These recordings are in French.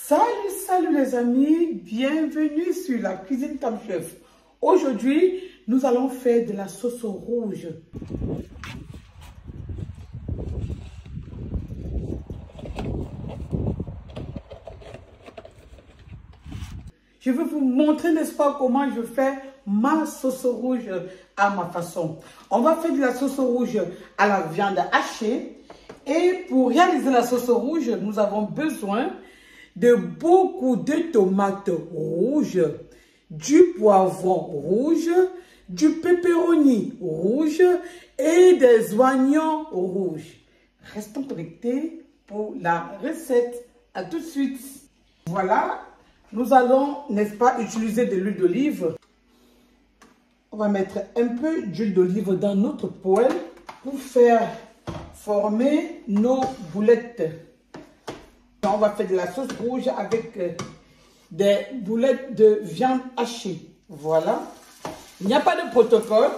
Salut les amis, bienvenue sur la cuisine Tam Chef. Aujourd'hui, nous allons faire de la sauce rouge. Je vais vous montrer, n'est-ce pas, comment je fais ma sauce rouge à ma façon. On va faire de la sauce rouge à la viande hachée. Et pour réaliser la sauce rouge, nous avons besoin de beaucoup de tomates rouges, du poivron rouge, du pepperoni rouge et des oignons rouges. Restons connectés pour la recette. À tout de suite. Voilà, nous allons, n'est-ce pas, utiliser de l'huile d'olive. On va mettre un peu d'huile d'olive dans notre poêle pour faire former nos boulettes. On va faire de la sauce rouge avec des boulettes de viande hachée. Voilà. Il n'y a pas de protocole.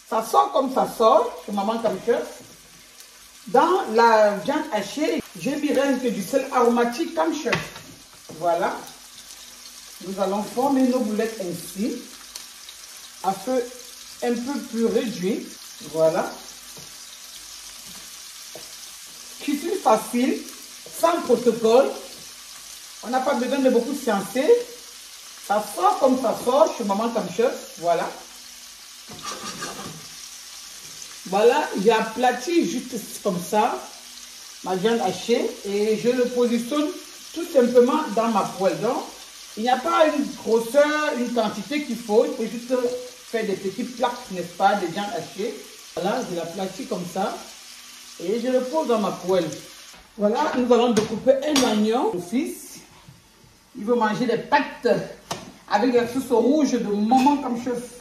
Ça sort comme ça sort, chez Maman Tam Chef. Dans la viande hachée, je dirais un peu du sel aromatique Tam Chef. Voilà. Nous allons former nos boulettes ainsi, à feu un peu plus réduit. Voilà. Cuisine facile, sans protocole. On n'a pas besoin de beaucoup sciencer. Ça sort comme ça sort chez Maman Tam Chef. Voilà. Voilà, j'ai aplati juste comme ça ma viande hachée et je le positionne tout simplement dans ma poêle. Donc, il n'y a pas une grosseur, une quantité qu'il faut. Il faut juste faire des petites plaques, n'est-ce pas, de viande hachée. Voilà, je l'aplatis comme ça et je le pose dans ma poêle. Voilà, nous allons découper un oignon. Mon fils, il veut manger des pâtes avec la sauce rouge de Maman Tam Chef.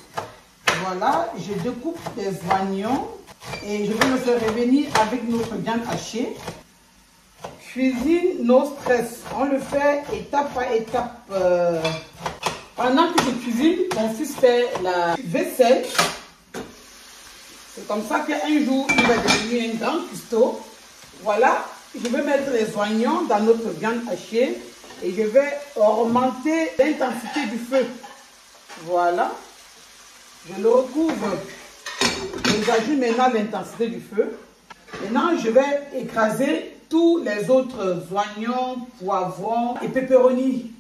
Voilà, je découpe des oignons et je vais le faire revenir avec notre viande hachée. Cuisine no stress. On le fait étape par étape. Pendant que je cuisine, mon fils fait la vaisselle. C'est comme ça qu'un jour, il va devenir un grand cuistot. Voilà, je vais mettre les oignons dans notre viande hachée et je vais augmenter l'intensité du feu. Voilà. Je le recouvre. J'ajoute maintenant l'intensité du feu. Maintenant, je vais écraser tous les autres oignons, poivrons et pepperoni.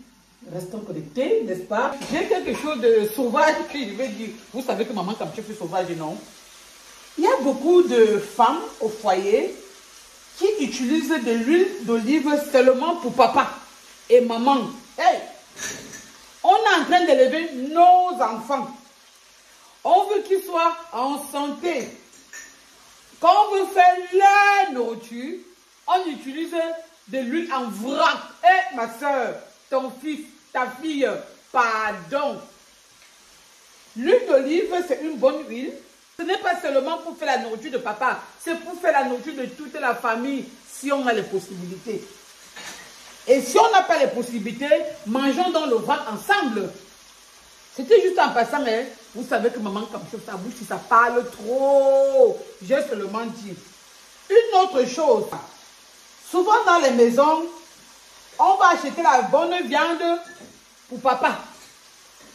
Restons connectés, n'est-ce pas? J'ai quelque chose de sauvage que je vais dire. Vous savez que Maman Tam Chef est sauvage, non? Il y a beaucoup de femmes au foyer qui utilisent de l'huile d'olive seulement pour papa et maman. Hey! On est en train d'élever nos enfants. On veut qu'ils soient en santé. Quand on veut faire la nourriture, on utilise de l'huile en vrac. Eh, ma soeur, ton fils, ta fille, pardon. L'huile d'olive, c'est une bonne huile. Ce n'est pas seulement pour faire la nourriture de papa, c'est pour faire la nourriture de toute la famille, si on a les possibilités. Et si on n'a pas les possibilités, mangeons dans le vrac ensemble. C'était juste en passant, mais vous savez que Maman Tam Chef, sa bouche, ça parle trop. J'ai seulement dit. Une autre chose, souvent dans les maisons, on va acheter la bonne viande pour papa.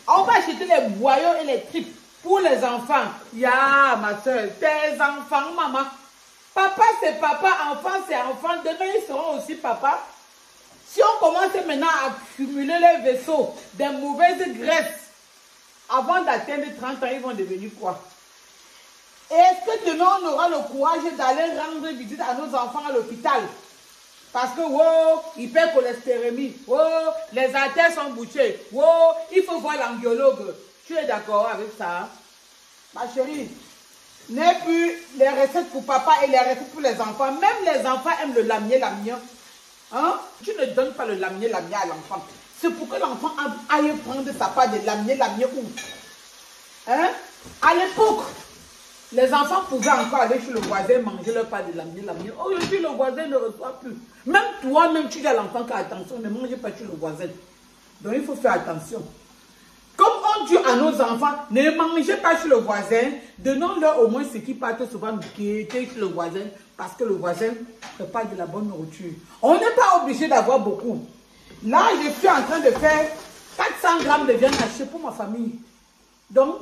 On va acheter les boyaux et les tripes pour les enfants. Ya, ma soeur, tes enfants, maman. Papa, c'est papa, enfant, c'est enfant. Demain, ils seront aussi papa. Si on commence maintenant à accumuler les vaisseaux, des mauvaises graisses, avant d'atteindre 30 ans, ils vont devenir quoi? Est-ce que demain, on aura le courage d'aller rendre visite à nos enfants à l'hôpital? Parce que, wow, hypercholestérémie, wow, les artères sont bouchées, wow, il faut voir l'angiologue. Tu es d'accord avec ça? Ma chérie, n'est plus les recettes pour papa et les recettes pour les enfants. Même les enfants aiment le lamier. Hein? Tu ne donnes pas le lamier à l'enfant. C'est pour que l'enfant aille prendre sa part de lamier où? Hein? À l'époque, les enfants pouvaient encore aller chez le voisin manger leur part de lamier. Aujourd'hui, le voisin ne reçoit plus. Même toi-même, tu dis à l'enfant qu'attention, ne mangez pas chez le voisin. Donc, il faut faire attention. Comme on dit à nos enfants, ne mangez pas chez le voisin, donnons-leur au moins ce qui partent souvent guetter chez le voisin, parce que le voisin prépare de la bonne nourriture. On n'est pas obligé d'avoir beaucoup. Là, je suis en train de faire 400 grammes de viande hachée pour ma famille. Donc,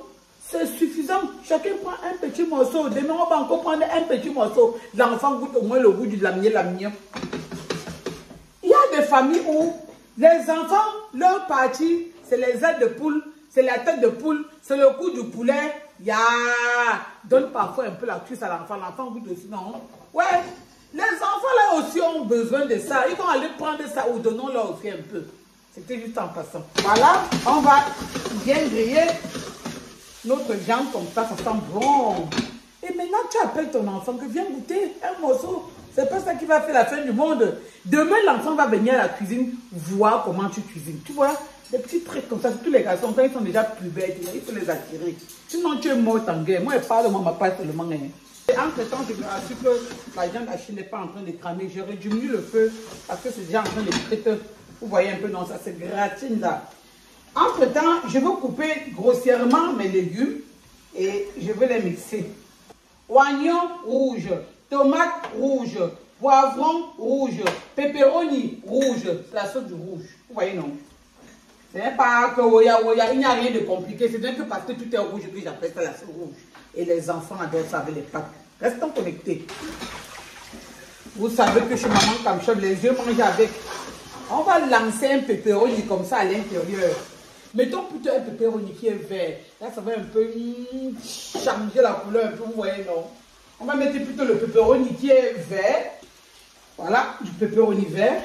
c'est suffisant. Chacun prend un petit morceau. Demain, on va encore prendre un petit morceau. L'enfant goûte au moins le goût du lamier. Il y a des familles où les enfants, leur partie, c'est les ailes de poule, c'est la tête de poule, c'est le cou du poulet. Donne parfois un peu la cuisse à l'enfant. L'enfant goûte aussi, non? Ouais. Les enfants là aussi ont besoin de ça. Ils vont aller prendre ça ou donnons-leur aussi un peu. C'était juste en passant. Voilà, on va bien griller notre viande comme ça sent bon. Et maintenant, tu appelles ton enfant que viens goûter un morceau. C'est pas ça qui va faire la fin du monde. Demain, l'enfant va venir à la cuisine voir comment tu cuisines. Tu vois, des petits trucs comme ça, tous les garçons, quand ils sont déjà plus bêtes, il faut les attirer. Sinon, tu es mort en guerre. Moi, je parle de ma part seulement. Et entre-temps, je me rassure que la viande hachée n'est pas en train de cramer. Je réduis le feu parce que c'est déjà en train de friter. Vous voyez un peu, non, ça c'est gratine là. Entre-temps, je vais couper grossièrement mes légumes et je vais les mixer. Oignon rouge, tomate rouge, poivron rouge, pepperoni rouge. C'est la sauce du rouge. Vous voyez, non? Ce n'est pas que il n'y a rien de compliqué. C'est bien que parce que tout est rouge que j'appelle ça la sauce rouge. Et les enfants adorent ça avec les pâtes. Restons connectés. Vous savez que chez Maman Kamchov, les yeux mangent avec. On va lancer un pepperoni comme ça à l'intérieur. Mettons plutôt un pepperoni qui est vert. Là, ça va un peu changer la couleur un peu, vous voyez, non? On va mettre plutôt le pepperoni qui est vert. Voilà, du pepperoni vert.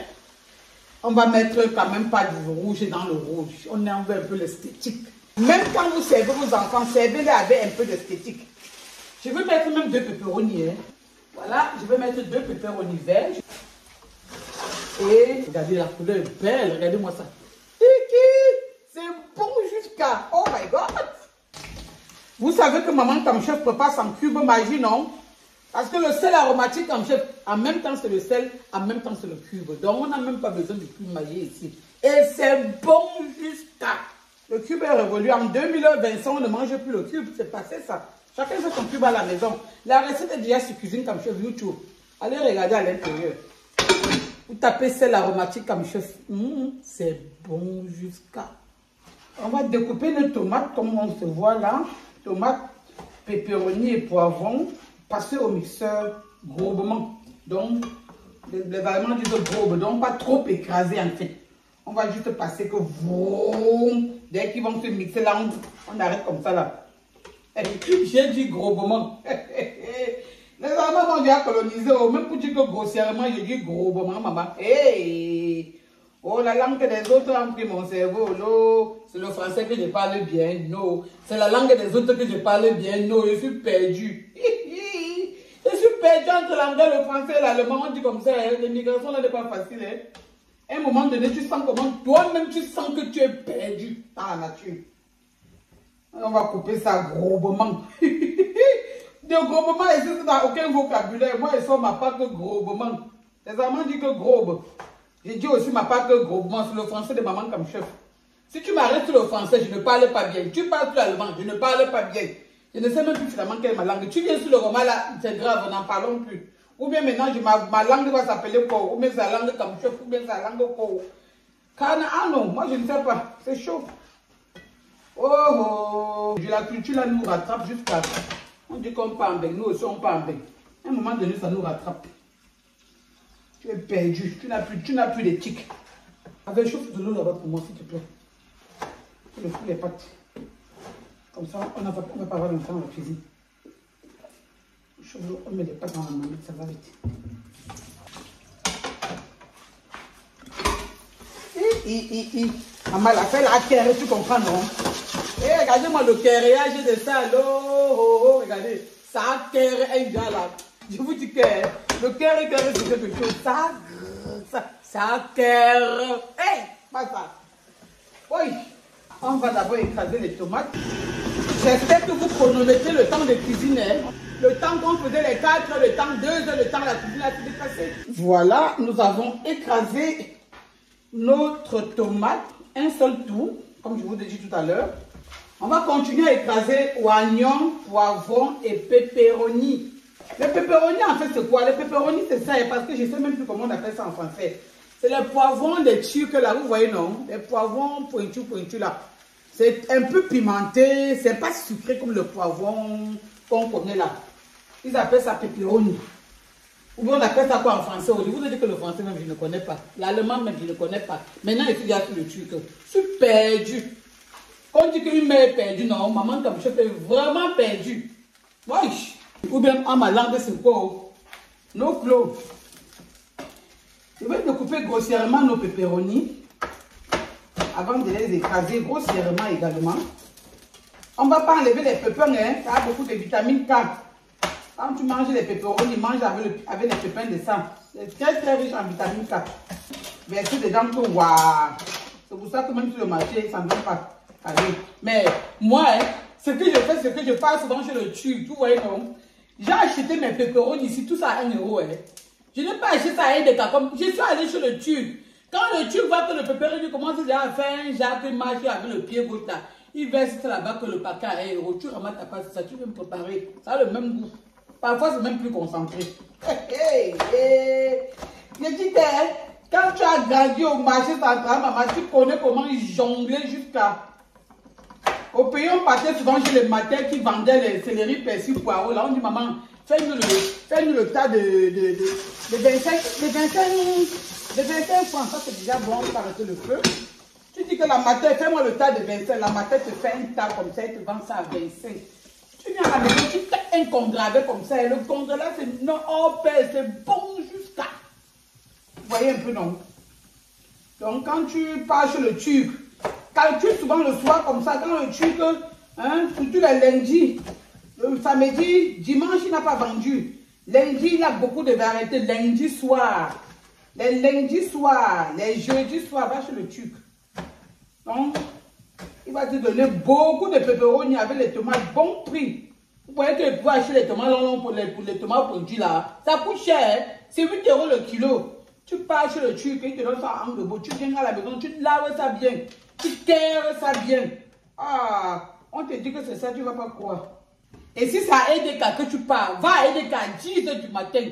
On va mettre quand même pas du rouge dans le rouge. On a un peu l'esthétique. Même quand vous servez vos enfants, servez-les avec un peu d'esthétique. Je vais mettre même 2 pepperoni. Hein. Voilà, je vais mettre 2 pepperoni verts. Et regardez, la couleur est belle. Regardez-moi ça. C'est bon jusqu'à... Oh my God! Vous savez que Maman Kamchov prépare son cube magie, non? Parce que le sel aromatique Kamchov, en même temps c'est le sel, en même temps c'est le cube. Donc on n'a même pas besoin de cube magie ici. Et c'est bon jusqu'à... Le cube est révolu. En 2025, on ne mange plus le cube. C'est passé ça. Chacun fait son cube à la maison. La recette est déjà sur Cuisine Kamchov YouTube. Allez regarder à l'intérieur. Vous tapez sel aromatique Kamchov. C'est bon jusqu'à... On va découper les tomates comme on se voit là. Tomates, pepperoni et poivrons. Passer au mixeur grobement. Donc, les Allemands disent grobe. Donc, pas trop écrasé en fait. On va juste passer que vroom. Dès qu'ils vont se mixer là, on arrête comme ça là. J'ai dit grobement. Les Allemands m'ont déjà colonisé. Même pour dire que grossièrement, j'ai dit grobement, maman. Hey! Oh, la langue des autres a pris mon cerveau. Non, c'est le français que je parle bien. Non, c'est la langue des autres que je parle bien. Non, je suis perdu. Je suis perdu entre l'anglais, le français et l'allemand. On dit comme ça, hein. L'immigration là n'est pas facile. Hein. À un moment donné, tu sens comment toi-même tu sens que tu es perdu dans la nature. On va couper ça grobement. De grobement, et c'est dans aucun vocabulaire. Moi, je sors ma part que grobement. Les Allemands disent que grobe. J'ai dit aussi ma part que grobement, c'est le français de Maman Kamchov. Si tu m'arrêtes sur le français, je ne parle pas bien. Tu parles sur l'allemand, je ne parle pas bien. Je ne sais même plus finalement quelle est ma langue. Tu viens sur le roman là, c'est grave, n'en parlons plus. Ou bien maintenant, ma langue va s'appeler quoi? Ou bien sa langue Kamchov, ou bien sa langue quoi? Ah non, moi je ne sais pas. C'est chaud. Oh, la culture là nous rattrape jusqu'à... On dit qu'on part en bec, nous aussi on part en bec. À un moment donné, ça nous rattrape. Tu es perdu, tu n'as plus d'éthique. Avec chauffe de l'eau là-bas pour moi, s'il te plaît. Tu le fous les pâtes. Comme ça, on ne va pas avoir longtemps dans la cuisine. Chauffe l'eau, on met les pâtes dans la manette, ça va vite. Maman l'a fait la kéré, tu comprends, non? Et regardez-moi le kéréage de ça, regardez. Ça kéré un gars là. Je vous dis que le kéré, c'est quelque chose. Ça kéré. Hé, pas ça. Oui. On va d'abord écraser les tomates. J'espère que vous chronométrez le temps de cuisiner. Le temps qu'on faisait les 4 heures, le temps 2 heures, le temps de la cuisine a tout dépassé. Voilà, nous avons écrasé notre tomate, un seul tour, comme je vous ai dit tout à l'heure. On va continuer à écraser oignons, poivrons et pepperoni. Les pepperoni, en fait, c'est quoi? Les pepperoni, c'est ça, parce que je ne sais même plus comment on appelle ça en français. C'est les poivrons des Turcs là, vous voyez non? Les poivrons pointus là. C'est un peu pimenté, c'est pas sucré comme le poivron qu'on connaît là. Ils appellent ça pepperoni. Ou bien on appelle ça quoi en français? Je vous ai dit que le français même je ne connais pas. L'allemand même je ne connais pas. Maintenant il y a sur le turc. Je suis perdu. Quand on dit qu'une mère est perdue, non, maman comme je suis vraiment perdue. Oui. Ou bien en ma langue c'est quoi? Nos cloves. Je vais découper grossièrement nos pepperonis avant de les écraser grossièrement également. On ne va pas enlever les pépins, hein, ça a beaucoup de vitamine K. Quand tu manges les pepperonis, mange avec les pépins de sang. C'est très riche en vitamine K. Versez dedans que waouh. C'est pour ça que même sur le marché, ça ne vient pas. Mais moi, hein, ce que je fais, c'est que je passe souvent chez le turc. Vous voyez, non? J'ai acheté mes pepperonis ici, tout ça à 1 €. Hein. Je n'ai pas acheté ça à 1 € comme je suis allé chez le turc. Quand le turc voit que le pepperoni commence déjà à faire un genre de marcher avec le pied gauche là, il verse ça là-bas que le paquet à 1 €. Tu ramasses ta passe, ça, tu veux me préparer. Ça a le même goût. Parfois, c'est même plus concentré. Je dis que quand tu as grandi au marché central, maman, tu connais comment ils jonglaient jusqu'à. Au pays, on partait souvent chez les matins qui vendaient les céleri, persil, poireaux. Là, on dit, maman, fais-nous le tas de 25 francs. Ça, c'est déjà bon pour arrêter le feu. Tu dis que la matin, fais-moi le tas de 25. La matin te fait un tas comme ça, et te vend ça à 25. Tu viens à la maison, tu fais un congravé comme ça. Et le congravé, c'est non, oh père, c'est bon jusqu'à. Vous voyez un peu, non? Donc, quand tu pars chez le turc, calcule souvent le soir comme ça, quand le turc, hein, surtout les lundis, le samedi, dimanche, il n'a pas vendu. Lundi, il y a beaucoup de variétés. Lundi soir, les lundis soirs, les jeudis soirs, va chez le turc. Donc, il va te donner beaucoup de pepperoni avec les tomates bon prix. Vous voyez que pour acheter les tomates pour les tomates pointues là, ça coûte cher. C'est 8 € le kilo. Tu pars chez le turc, il te donne ça en gros. Tu viens à la maison, tu laves ça bien. Tu terres ça bien. Ah, on te dit que c'est ça, tu ne vas pas croire. Et si c'est à Edeka que tu pars, va à Edeka à 10 h du matin.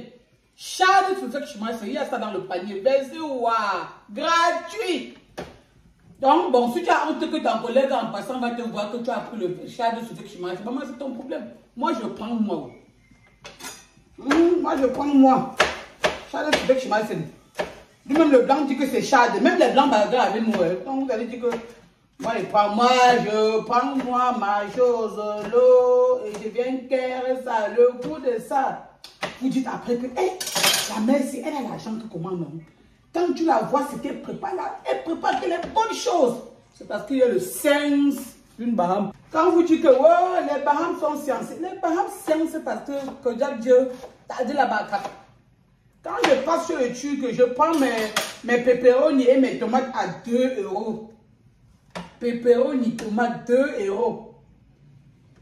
Charles sur ce que je mange, il y a ça dans le panier. Versé, waouh, gratuit. Donc, bon, si tu as honte que ton collègue en passant va te voir que tu as pris le Charles sur ce que je mange, maman, c'est ton problème. Moi, je prends moi. Moi, je prends moi. Charles sur ce que je mange, c'est. Même le blanc dit que c'est Chad. Même les blancs bagarrent avec nous. Donc vous allez dire que moi je prends moi ma chose, l'eau, et je viens faire ça, le goût de ça. Vous dites après que la mère, si elle a l'argent que comment non? Quand tu la vois, ce qu'elle prépare là, elle prépare que les bonnes choses. C'est parce qu'il y a le sens d'une Baham. Quand vous dites que oh, les Baham sont sciencés, les Baham science c'est parce que Dieu t'a dit la bacate. Quand je passe sur le turc, je prends mes pepperoni et mes tomates à 2 €. Pepperoni, tomates, 2 €.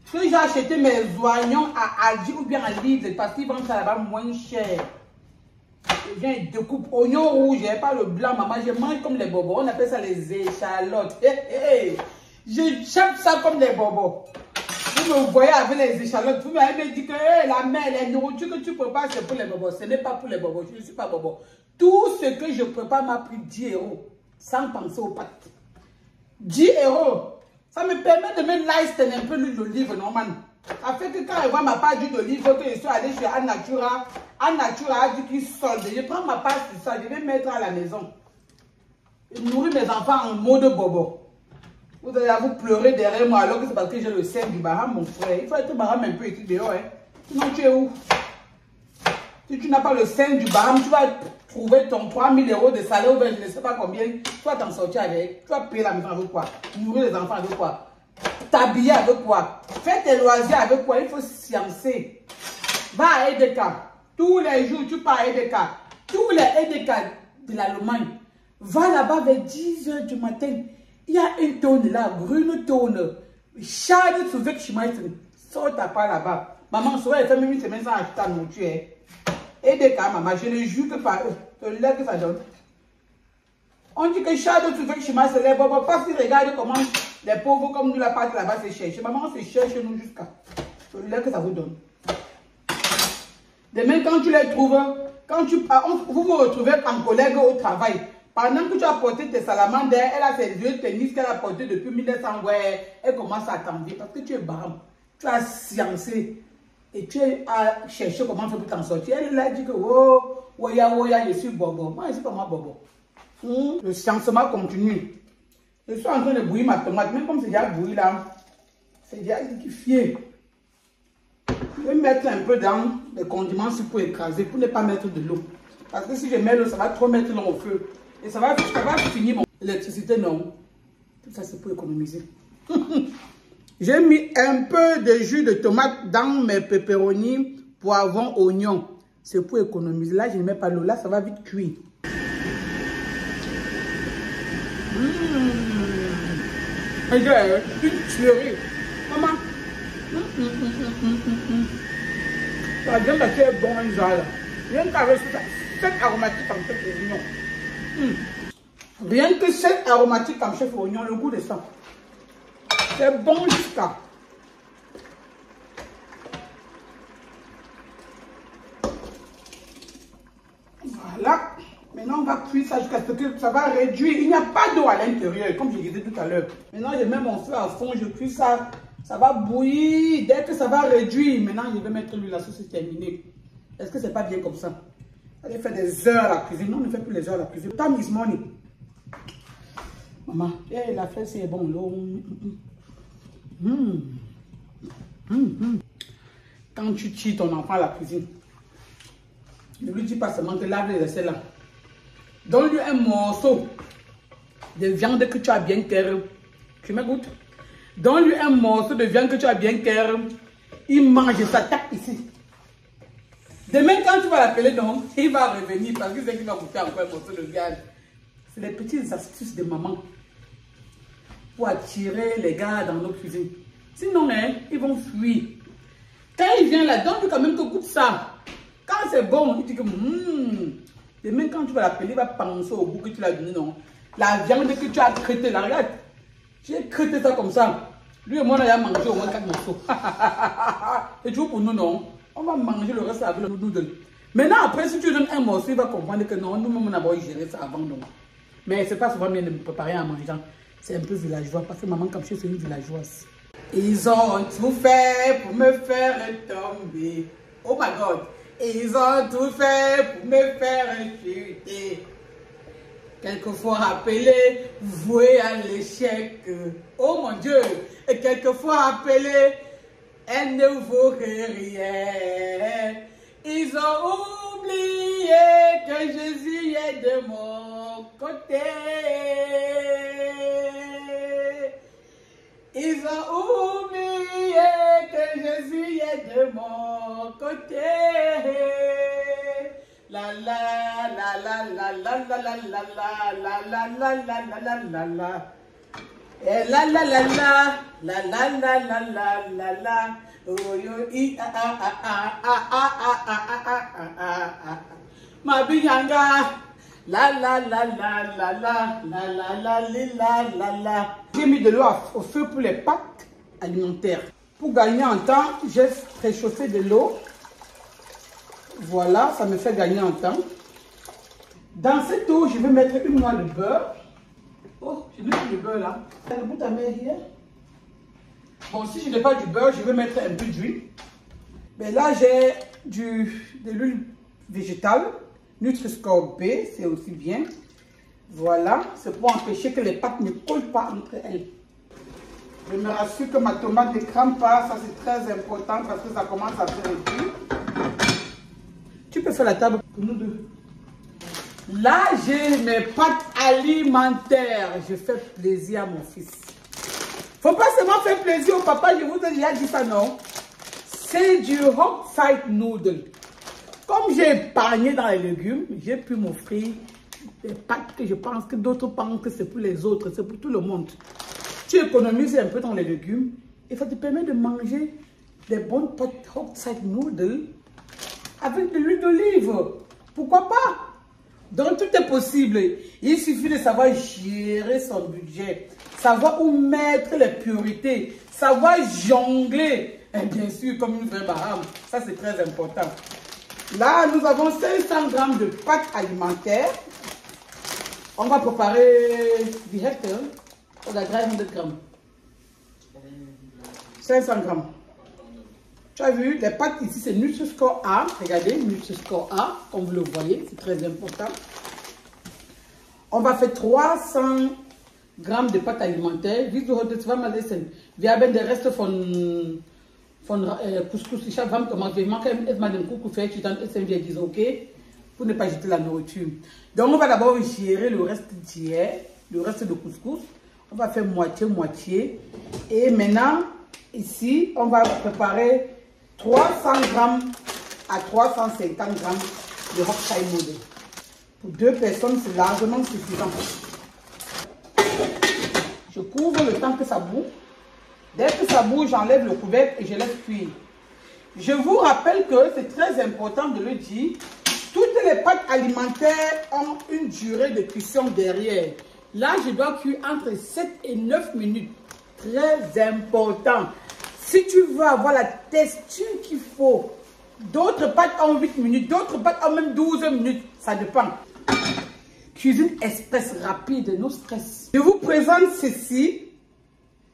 Si j'ai acheté mes oignons à Aldi ou bien à Lidl, parce qu'ils vendent ça là-bas moins cher. Je viens de coupe oignon rouge, pas le blanc, maman. Je mange comme les bobos. On appelle ça les échalotes. Je chape ça comme les bobos. Vous me voyez avec les échalotes, vous m'avez dit que la mère, les nourritures que tu prépares, c'est pour les bobos. Ce n'est pas pour les bobos, je ne suis pas bobo. Tout ce que je prépare m'a pris 10 €, sans penser aux pâtes. 10 €. Ça me permet de mettre l'ice un peu l'huile d'olive, normalement. Ça fait que quand je vois ma pâte d'huile d'olive, que je suis allé chez Anatura a dit qu'il solde. Je prends ma pâte de ça, je vais mettre à la maison. Je nourris mes enfants en mode bobo. Vous allez vous pleurer derrière moi alors que c'est parce que j'ai le sel du Baham, mon frère. Il faut être Baham un peu écrit dehors. Hein. Sinon, tu es où? Si tu n'as pas le sel du Baham, tu vas trouver ton 3 000 € de salaire ou bien je ne sais pas combien. Tu vas t'en sortir avec. Tu vas payer la maison avec quoi? Nourrir les enfants avec quoi? T'habiller avec quoi? Faire tes loisirs avec quoi? Il faut sciencer. Va à Edeka. Tous les jours, tu pars à Edeka. Tous les Edeka de l'Allemagne. Va là-bas vers 10 h du matin. Il y a une tonne là, brune tonne. Charles sur ce chemin, sort ta part là-bas. Maman, souvent, elle fait même une semaine sans acheter ta nourriture. Et des cas, maman, je le jure que par eux, c'est l'air que ça donne. On dit que Charles sur ce chemin, c'est les bobos. Parce qu'ils regardent comment les pauvres comme nous, la pâte là-bas, c'est cher. Maman, c'est cher chez nous jusqu'à. C'est l'air que ça vous donne. Demain, quand tu les trouves, quand vous me retrouvez en collègue au travail, Pendant que tu as porté tes salamandres, elle a ses vieux tennis qu'elle a portés depuis 1900. Ouais, elle commence à t'envier parce que tu es baram. Tu as sciencé et tu as cherché comment faire pour t'en sortir. Elle a dit que oh, je suis bobo. Moi, je suis pas moi bobo. Le sciencement continue. Je suis en train de bouillir ma tomate, même comme c'est déjà bouilli là. C'est déjà liquéfié. Je vais mettre un peu dans les condiments pour écraser, pour ne pas mettre de l'eau. Parce que si je mets l'eau, ça va trop mettre l'eau au feu. Et ça va finir mon électricité, non. Tout ça, c'est pour économiser. J'ai mis un peu de jus de tomate dans mes pepperonis, poivrons, oignons. C'est pour économiser. Là, je ne mets pas l'eau. Là, ça va vite cuire. Regarde, une tuerie. Maman. La viande est bon, genre. Rien qu'avec cette aromatique en chef oignon. Rien que cette aromatique en chef oignon, le goût de ça. C'est bon jusqu'à. Voilà. Maintenant, on va cuire ça jusqu'à ce que ça va réduire. Il n'y a pas d'eau à l'intérieur, comme je disais tout à l'heure. Maintenant, je mets mon feu à fond, je cuis ça. Ça va bouillir. Dès que ça va réduire, maintenant, je vais mettre l'huile. La sauce est terminée. Est-ce que c'est pas bien comme ça? Elle fait des heures à la cuisine. Non, on ne fait plus les heures à la cuisine. Time is money. Maman, la fraise, c'est bon. Quand tu tues ton enfant à la cuisine, ne lui dis pas seulement que lave les aisselles là. Donne-lui un morceau de viande que tu as bien cuire. Tu m'écoutes? Donne-lui un morceau de viande que tu as bien cuire. Il mange ça, tape ici. Demain, quand tu vas l'appeler, non, il va revenir parce qu'il sait qu'il va goûter encore un morceau de viande. C'est les petites astuces de maman pour attirer les gars dans nos cuisines. Sinon, hein, ils vont fuir. Quand il vient là, donne-lui quand même que goûte ça. Quand c'est bon, il dit que demain, quand tu vas l'appeler, il va penser au goût que tu l'as donné, non. La viande que tu as crêtée, là, regarde. J'ai crêté ça comme ça. Lui et moi, on a mangé au moins 4 morceaux. Et tu vois, pour nous, non. On va manger le reste avec le noodle. Maintenant, après, si tu donnes un morceau, il va comprendre que non, nous-mêmes, on a beau gérer ça avant, non. Mais c'est pas souvent bien de me préparer à manger. C'est un peu villageois, parce que maman, comme je suis une villageoise. Ils ont tout fait pour me faire tomber. Oh my God. Ils ont tout fait pour me faire chuter. Quelquefois appelé, voué à l'échec. Oh mon Dieu. Et quelquefois appelé, elle ne vaut rien. Ils ont oublié que Jésus est de mon côté. Ils ont oublié que Jésus est de mon côté. La la la la la la la la la la la la la la la la. Et la la la la la la la la la la la. Oh yo i a a a a a a a a a. Ma binyanga. La la la la la la la la la la la la. J'ai mis de l'eau au feu pour les pâtes alimentaires. Pour gagner en temps, j'ai réchauffé de l'eau. Voilà, ça me fait gagner en temps. Dans cette eau, je vais mettre une noix de beurre. Oh, je n'ai plus de beurre là. Le bout à mettre hier. Bon, si je n'ai pas du beurre, je vais mettre un peu d'huile. Mais là, j'ai de l'huile végétale. Nutri-Score B, c'est aussi bien. Voilà, c'est pour empêcher que les pâtes ne collent pas entre elles. Je me rassure que ma tomate ne crame pas, ça c'est très important parce que ça commence à se réduire. Tu peux faire la table pour nous deux. Là, j'ai mes pâtes alimentaires. Je fais plaisir à mon fils. Faut pas seulement faire plaisir au papa, je vous ai déjà dit ça, non? C'est du hot side noodle. Comme j'ai épargné dans les légumes, j'ai pu m'offrir des pâtes que je pense que d'autres pensent que c'est pour les autres, c'est pour tout le monde. Tu économises un peu dans les légumes et ça te permet de manger des bonnes pâtes hot side noodles avec de l'huile d'olive. Pourquoi pas? Donc tout est possible. Il suffit de savoir gérer son budget, savoir où mettre les priorités, savoir jongler. Et bien sûr, comme une vraie barame, ça c'est très important. Là, nous avons 500 g de pâtes alimentaires. On va préparer direct la 300 grammes. 500 grammes. Tu as vu, les pâtes ici, c'est Nutri-Score A. Regardez, Nutri-Score A, comme vous le voyez, c'est très important. On va faire 300 grammes de pâtes alimentaires. Wie du heute zweimal essen. Wir haben den Rest von couscous. Ich habe gemacht, wir machen erstmal den Kuchen fertig, dann essen wir diese, ok? Pour ne pas jeter la nourriture. Donc, on va d'abord gérer le reste d'hier, le reste de couscous. On va faire moitié-moitié. Et maintenant, ici, on va préparer 300 grammes à 350 grammes de Hochstein-Nudeln. Pour 2 personnes, c'est largement suffisant. Je couvre le temps que ça bout. Dès que ça bout, j'enlève le couvercle et je laisse cuire. Je vous rappelle que c'est très important de le dire. Toutes les pâtes alimentaires ont une durée de cuisson derrière. Là, je dois cuire entre 7 et 9 minutes. Très important. Si tu veux avoir la texture qu'il faut, d'autres pâtes ont 8 minutes, d'autres pâtes ont même 12 minutes. Ça dépend. Cuisine express, rapide, no stress. Je vous présente ceci.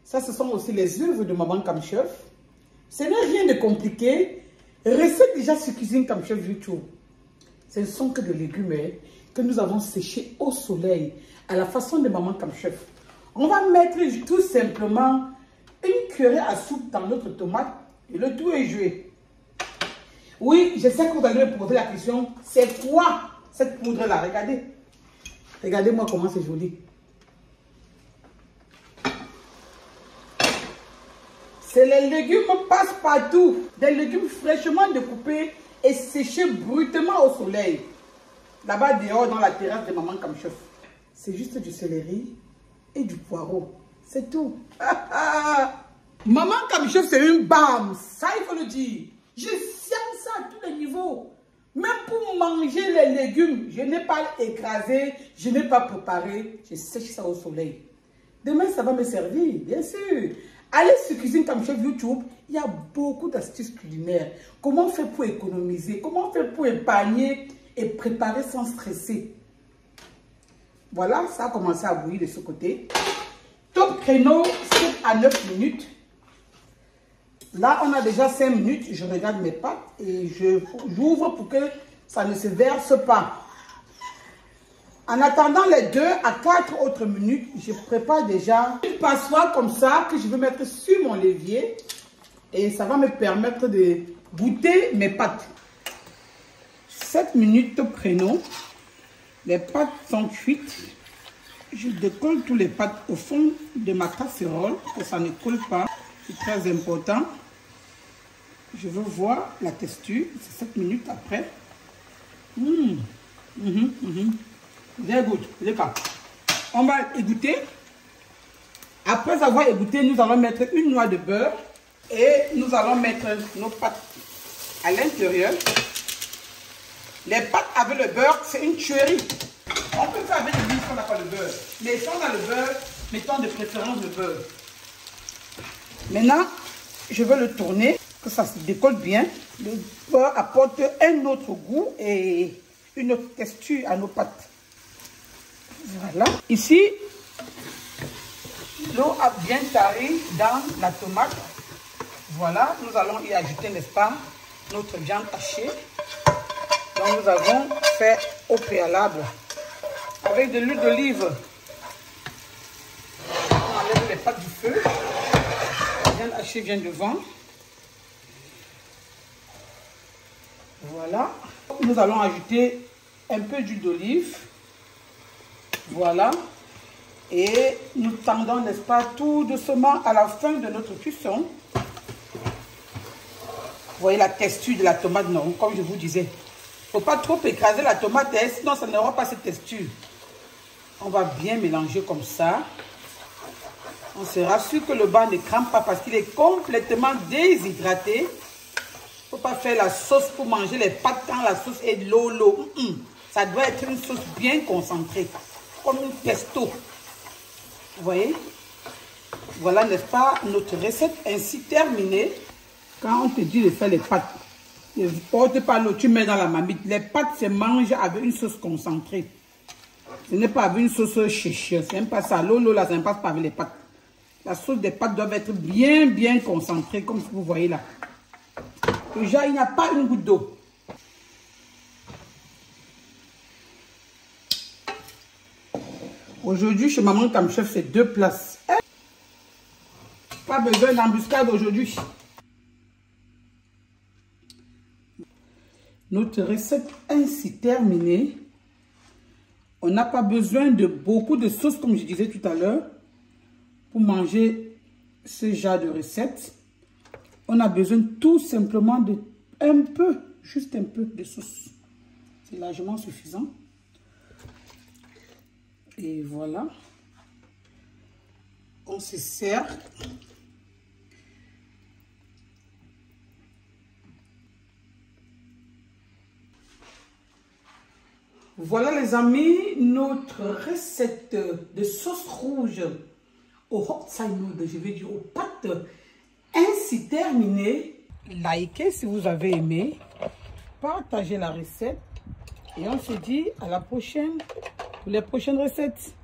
Ça, ce sont aussi les œuvres de Maman Comme Chef. Ce n'est rien de compliqué. Recette déjà sur Cuisine Comme Chef YouTube. Ce ne sont que des légumes que nous avons séchés au soleil, à la façon de Maman Comme Chef. On va mettre tout simplement une cuillerée à soupe dans notre tomate et le tout est joué. Oui, je sais que vous allez me poser la question, c'est quoi cette poudre-là? Regardez. Regardez-moi comment c'est joli. C'est les légumes passe-partout. Des légumes fraîchement découpés et séchés brutalement au soleil. Là-bas dehors dans la terrasse de Maman Comme Chef. C'est juste du céleri et du poireau. C'est tout. Maman Comme Chef, c'est une bam. Ça, il faut le dire. Je sème ça à tous les niveaux. Même pour manger les légumes, je n'ai pas écrasé, je n'ai pas préparé. Je sèche ça au soleil. Demain, ça va me servir, bien sûr. Allez sur Cuisine Comme Chef YouTube. Il y a beaucoup d'astuces culinaires. Comment faire pour économiser? Comment faire pour épargner et préparer sans stresser? Voilà, ça a commencé à bouillir de ce côté. Top créneau, 7 à 9 minutes. Là, on a déjà 5 minutes. Je regarde mes pâtes et j'ouvre pour que ça ne se verse pas. En attendant les 2 à 4 autres minutes, je prépare déjà une passoire comme ça que je vais mettre sur mon levier. Et ça va me permettre de goûter mes pâtes. 7 minutes top créneau. Les pâtes sont cuites. Je décolle tous les pâtes au fond de ma casserole pour que ça ne colle pas. C'est très important. Je veux voir la texture. C'est 7 minutes après. Very good. On va égoutter. Après avoir égoutté, nous allons mettre une noix de beurre et nous allons mettre nos pâtes à l'intérieur. Les pâtes avec le beurre, c'est une tuerie. On peut faire avec l'huile si on n'a pas de beurre. Mais si on a le beurre, mettons de préférence le beurre. Maintenant, je veux le tourner, que ça se décolle bien. Le beurre apporte un autre goût et une autre texture à nos pâtes. Voilà. Ici, l'eau a bien tari dans la tomate. Voilà, nous allons y ajouter, n'est-ce pas, notre viande hachée. Donc nous avons fait au préalable avec de l'huile d'olive. On enlève les pâtes du feu. La viande hachée vient devant. Voilà. Nous allons ajouter un peu d'huile d'olive. Voilà. Et nous tendons, n'est-ce pas, tout doucement à la fin de notre cuisson. Vous voyez la texture de la tomate, non? Comme je vous disais. Il ne faut pas trop écraser la tomate, sinon ça n'aura pas cette texture. On va bien mélanger comme ça. On se rassure que le bas ne crame pas parce qu'il est complètement déshydraté. Il ne faut pas faire la sauce pour manger les pâtes quand la sauce est de l'eau. Ça doit être une sauce bien concentrée, comme une pesto. Vous voyez? Voilà, n'est-ce pas, notre recette ainsi terminée. Quand on te dit de faire les pâtes, ne porte pas l'eau, tu mets dans la marmite. Les pâtes se mangent avec une sauce concentrée. Ce n'est pas avec une sauce chiche. C'est même pas ça. L'eau là, ça ne passe pas avec les pâtes. La sauce des pâtes doit être bien concentrée, comme vous voyez là. Déjà, il n'y a pas une goutte d'eau. Aujourd'hui, chez Maman Tam Chef, c'est 2 places. Pas besoin d'embuscade aujourd'hui. Notre recette ainsi terminée. On n'a pas besoin de beaucoup de sauce, comme je disais tout à l'heure, pour manger ce genre de recette. On a besoin tout simplement de juste un peu de sauce. C'est largement suffisant. Et voilà. On se sert. Voilà les amis, notre recette de sauce rouge au hot side noodle, je vais dire aux pâtes, ainsi terminée. Likez si vous avez aimé, partagez la recette et on se dit à la prochaine pour les prochaines recettes.